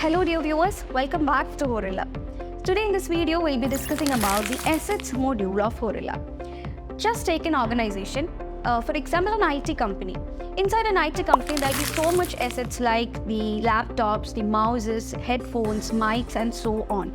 Hello dear viewers, welcome back to Horilla. Today in this video, we'll be discussing about the assets module of Horilla. Just take an organization, for example an IT company. Inside an IT company, there'll be so much assets like the laptops, the mouses, headphones, mics and so on.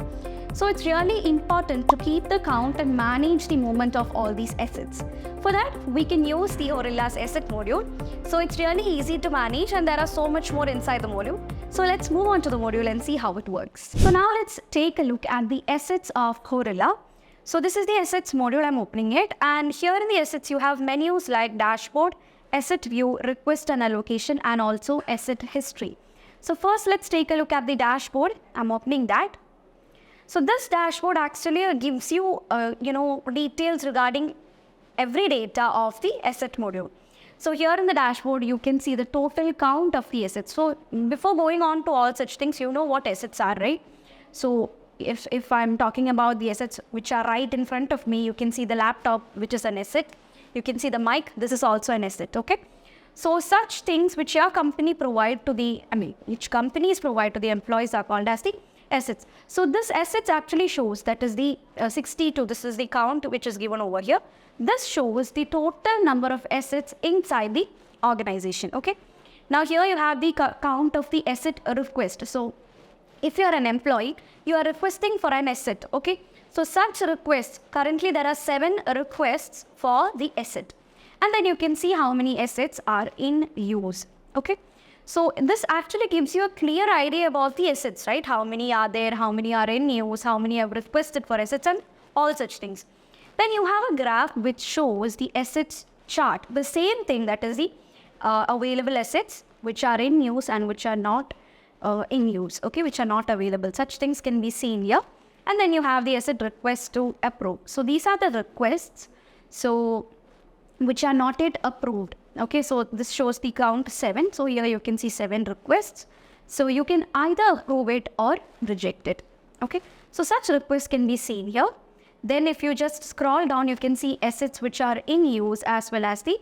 So it's really important to keep the count and manage the movement of all these assets. For that, we can use the Horilla's asset module. So it's really easy to manage and there are so much more inside the module. So let's move on to the module and see how it works. So now let's take a look at the assets of Horilla. So this is the assets module, I'm opening it. And here in the assets, you have menus like dashboard, asset view, request and allocation, and also asset history. So first, let's take a look at the dashboard. I'm opening that. So this dashboard actually gives you, details regarding every data of the asset module. So here in the dashboard, you can see the total count of the assets. So before going on to all such things, you know what assets are, right? So if I'm talking about the assets which are right in front of me, you can see the laptop, which is an asset. You can see the mic, this is also an asset, okay? So such things which your company provide to the, which companies provide to the employees are called as the assets. So this assets actually shows, that is the 62, this is the count which is given over here. This shows the total number of assets inside the organization, okay? Now here you have the count of the asset request. So if you are an employee, you are requesting for an asset, okay? So such requests, currently there are 7 requests for the asset. And then you can see how many assets are in use, okay? So this actually gives you a clear idea about the assets, right? How many are there, how many are in use, how many have requested for assets and all such things. Then you have a graph which shows the assets chart. The same thing, that is the available assets which are in use and which are not in use, okay, which are not available. Such things can be seen here. And then you have the asset request to approve. So these are the requests, so which are not yet approved. Okay, so this shows the count 7. So here you can see 7 requests. So you can either approve it or reject it. Okay, so such requests can be seen here. Then if you just scroll down, you can see assets which are in use as well as the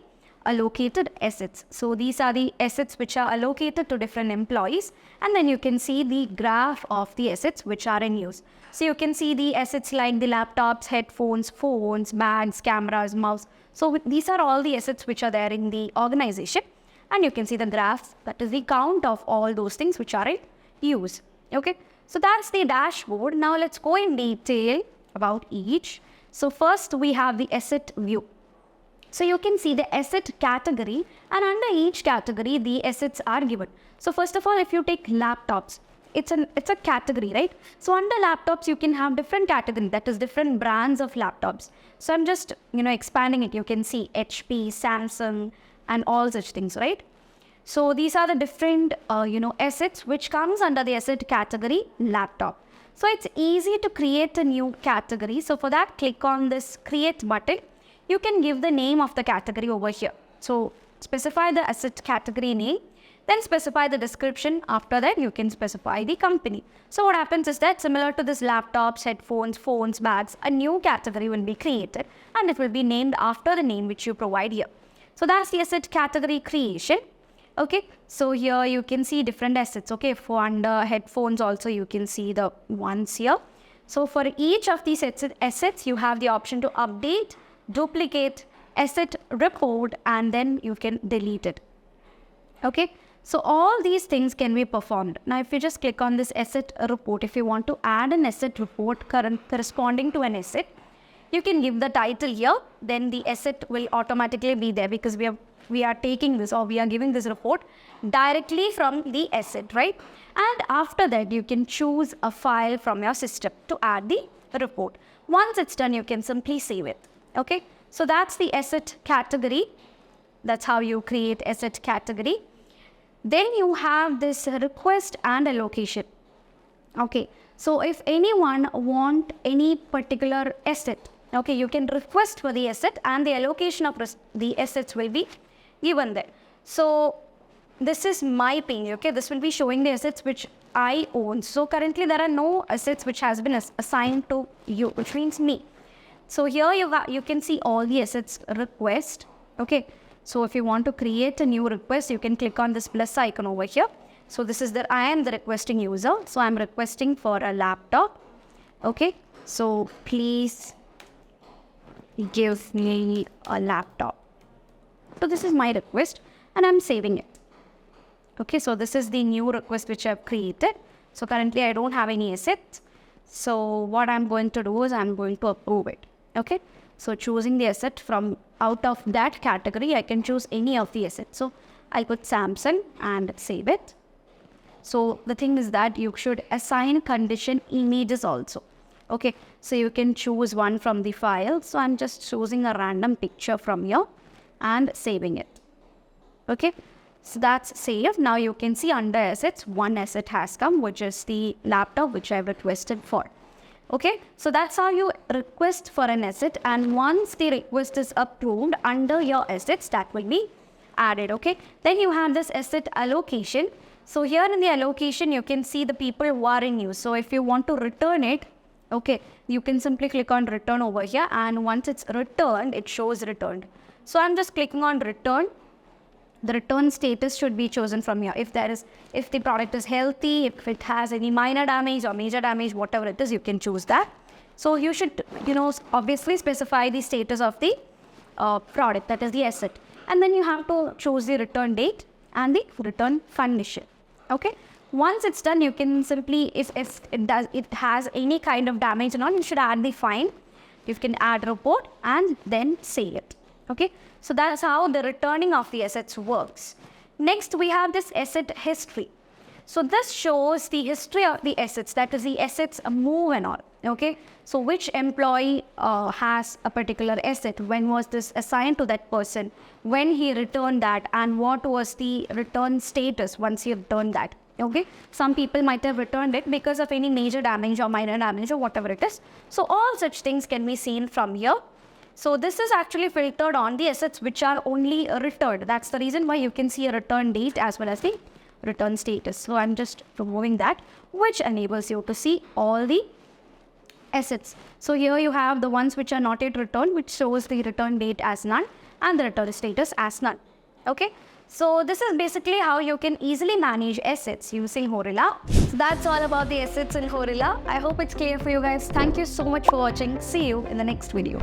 allocated assets. So these are the assets which are allocated to different employees. And then you can see the graph of the assets which are in use. So you can see the assets like the laptops, headphones, phones, bags, cameras, mouse. So these are all the assets which are there in the organization. And you can see the graph, that is the count of all those things which are in use. Okay, so that's the dashboard. Now let's go in detail about each. So first we have the asset view. So you can see the asset category, and under each category the assets are given. So first of all, if you take laptops, it's a category, right? So under laptops you can have different categories, that is different brands of laptops. So I'm just expanding it. You can see HP, Samsung and all such things, right? So these are the different assets which comes under the asset category laptop. So it's easy to create a new category. So for that, click on this create button. You can give the name of the category over here. So specify the asset category name, then specify the description. After that, you can specify the company. So what happens is that similar to this laptops, headphones, phones, bags, a new category will be created and it will be named after the name which you provide here. So that's the asset category creation. Okay, so here you can see different assets. Okay, for under headphones also you can see the ones here. So for each of these assets, you have the option to update, duplicate, asset report, and then you can delete it. Okay, so all these things can be performed. Now if you just click on this asset report, if you want to add an asset report corresponding to an asset, you can give the title here, then the asset will automatically be there because we are taking this, or we are giving this report directly from the asset, right? And after that, you can choose a file from your system to add the report. Once it's done, you can simply save it. Okay, so that's the asset category. That's how you create asset category. Then you have this request and allocation. Okay, so if anyone want any particular asset, okay, you can request for the asset and the allocation of the assets will be given there. So this is my ping, okay, this will be showing the assets which I own. So currently there are no assets which has been assigned to you, which means me. So here you can see all the assets request, okay. So if you want to create a new request, you can click on this plus icon over here. So this is I am the requesting user. So I'm requesting for a laptop. Okay. So please give me a laptop. So this is my request and I'm saving it. Okay. So this is the new request which I've created. So currently I don't have any assets. So what I'm going to do is I'm going to approve it. Okay. So choosing the asset from out of that category, I can choose any of the assets. So I'll put Samsung and save it. So the thing is that you should assign condition images also. Okay. So you can choose one from the file. So I'm just choosing a random picture from here and saving it. Okay. So that's saved. Now you can see under assets, one asset has come, which is the laptop which I've requested for. Okay, so that's how you request for an asset, and once the request is approved under your assets, that will be added. Okay, then you have this asset allocation. So here in the allocation, you can see the people who are in use. So if you want to return it, okay, you can simply click on return over here, and once it's returned, it shows returned. So I'm just clicking on return. The return status should be chosen from here. If the product is healthy, if it has any minor damage or major damage, whatever it is, you can choose that. So you should, obviously specify the status of the product, that is the asset. And then you have to choose the return date and the return condition. Okay. Once it's done, you can simply, if it has any kind of damage and all, you should add the fine. You can add report and then save it. Okay, so that's how the returning of the assets works. Next, we have this asset history. So this shows the history of the assets, that is the assets move and all. Okay, so which employee has a particular asset, when was this assigned to that person, when he returned that, and what was the return status once he returned that. Okay, some people might have returned it because of any major damage or minor damage or whatever it is. So all such things can be seen from here. So this is actually filtered on the assets which are only returned. That's the reason why you can see a return date as well as the return status. So I'm just removing that, which enables you to see all the assets. So here you have the ones which are not yet returned, which shows the return date as none and the return status as none. Okay. So this is basically how you can easily manage assets using Horilla. So that's all about the assets in Horilla. I hope it's clear for you guys. Thank you so much for watching. See you in the next video.